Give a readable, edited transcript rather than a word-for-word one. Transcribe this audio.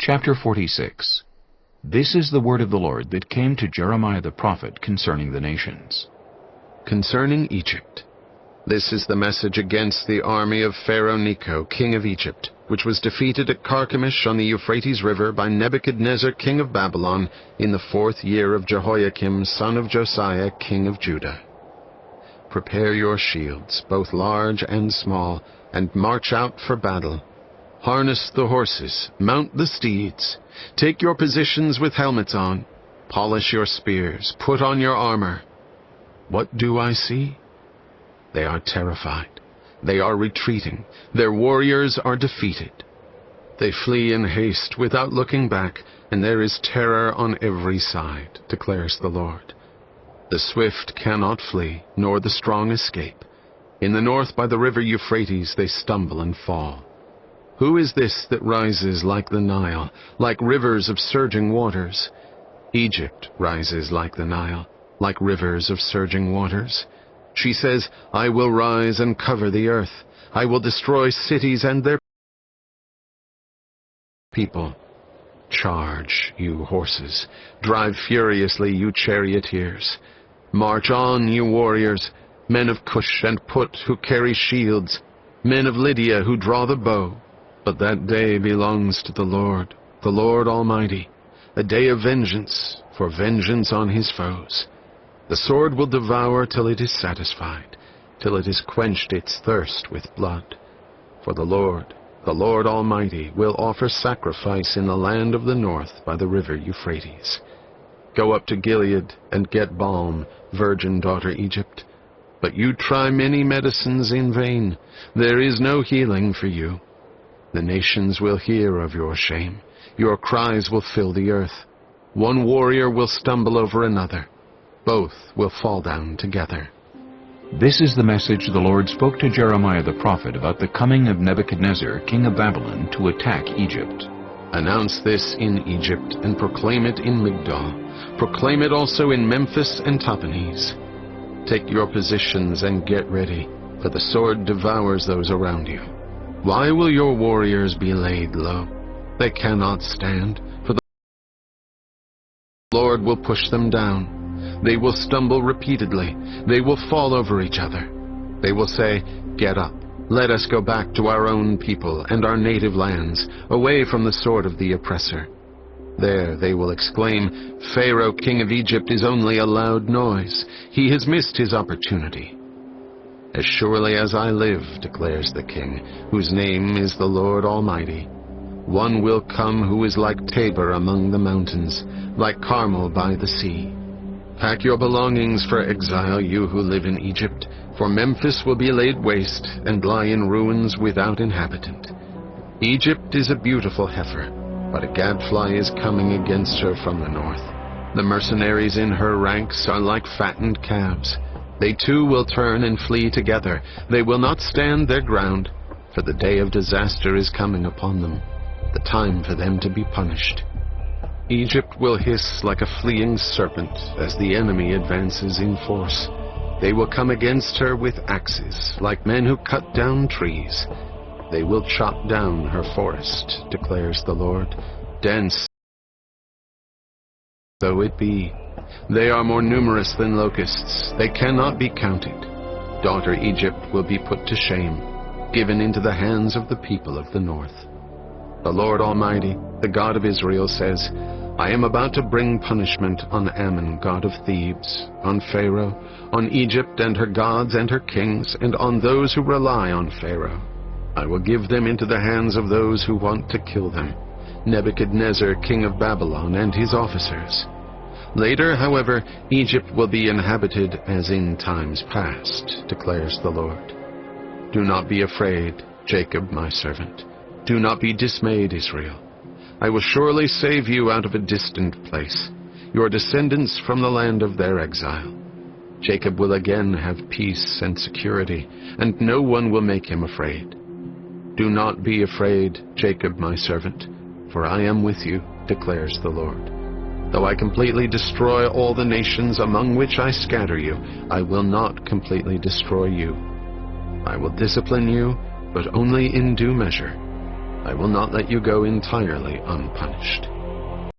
Chapter 46. This is the word of the Lord that came to Jeremiah the prophet concerning the nations. Concerning Egypt. This is the message against the army of Pharaoh Necho, king of Egypt, which was defeated at Carchemish on the Euphrates River by Nebuchadnezzar, king of Babylon, in the 4th year of Jehoiakim, son of Josiah, king of Judah. Prepare your shields, both large and small, and march out for battle. Harness the horses, mount the steeds, take your positions with helmets on, polish your spears, put on your armor. What do I see? They are terrified. They are retreating. Their warriors are defeated. They flee in haste without looking back, and there is terror on every side, declares the Lord. The swift cannot flee, nor the strong escape. In the north by the river Euphrates they stumble and fall. Who is this that rises like the Nile, like rivers of surging waters? Egypt rises like the Nile, like rivers of surging waters. She says, I will rise and cover the earth. I will destroy cities and their people. Charge, you horses. Drive furiously, you charioteers. March on, you warriors, men of Cush and Put who carry shields, men of Lydia who draw the bow. But that day belongs to the Lord Almighty, a day of vengeance, for vengeance on his foes. The sword will devour till it is satisfied, till it has quenched its thirst with blood. For the Lord Almighty, will offer sacrifice in the land of the north by the river Euphrates. Go up to Gilead and get balm, virgin daughter Egypt. But you try many medicines in vain. There is no healing for you. The nations will hear of your shame. Your cries will fill the earth. One warrior will stumble over another. Both will fall down together. This is the message the Lord spoke to Jeremiah the prophet about the coming of Nebuchadnezzar, king of Babylon, to attack Egypt. Announce this in Egypt, and proclaim it in Migdol. Proclaim it also in Memphis and Tahpanhes. Take your positions and get ready, for the sword devours those around you. Why will your warriors be laid low? They cannot stand, for the Lord will push them down. They will stumble repeatedly. They will fall over each other. They will say, Get up. Let us go back to our own people and our native lands, away from the sword of the oppressor. There they will exclaim, Pharaoh, king of Egypt, is only a loud noise. He has missed his opportunity. As surely as I live, declares the King, whose name is the Lord Almighty, one will come who is like Tabor among the mountains, like Carmel by the sea. Pack your belongings for exile, you who live in Egypt, for Memphis will be laid waste and lie in ruins without inhabitant. Egypt is a beautiful heifer, but a gadfly is coming against her from the north. The mercenaries in her ranks are like fattened calves. They too will turn and flee together. They will not stand their ground, for the day of disaster is coming upon them, the time for them to be punished. Egypt will hiss like a fleeing serpent as the enemy advances in force. They will come against her with axes, like men who cut down trees. They will chop down her forest, declares the Lord. Dense though it be, they are more numerous than locusts. They cannot be counted. Daughter Egypt will be put to shame, given into the hands of the people of the north. The Lord Almighty, the God of Israel, says, I am about to bring punishment on Ammon, god of Thebes, on Pharaoh, on Egypt and her gods and her kings, and on those who rely on Pharaoh. I will give them into the hands of those who want to kill them, Nebuchadnezzar, king of Babylon, and his officers. Later, however, Egypt will be inhabited as in times past, declares the Lord. Do not be afraid, Jacob, my servant. Do not be dismayed, Israel. I will surely save you out of a distant place, your descendants from the land of their exile. Jacob will again have peace and security, and no one will make him afraid. Do not be afraid, Jacob, my servant, for I am with you, declares the Lord. Though I completely destroy all the nations among which I scatter you, I will not completely destroy you. I will discipline you, but only in due measure. I will not let you go entirely unpunished.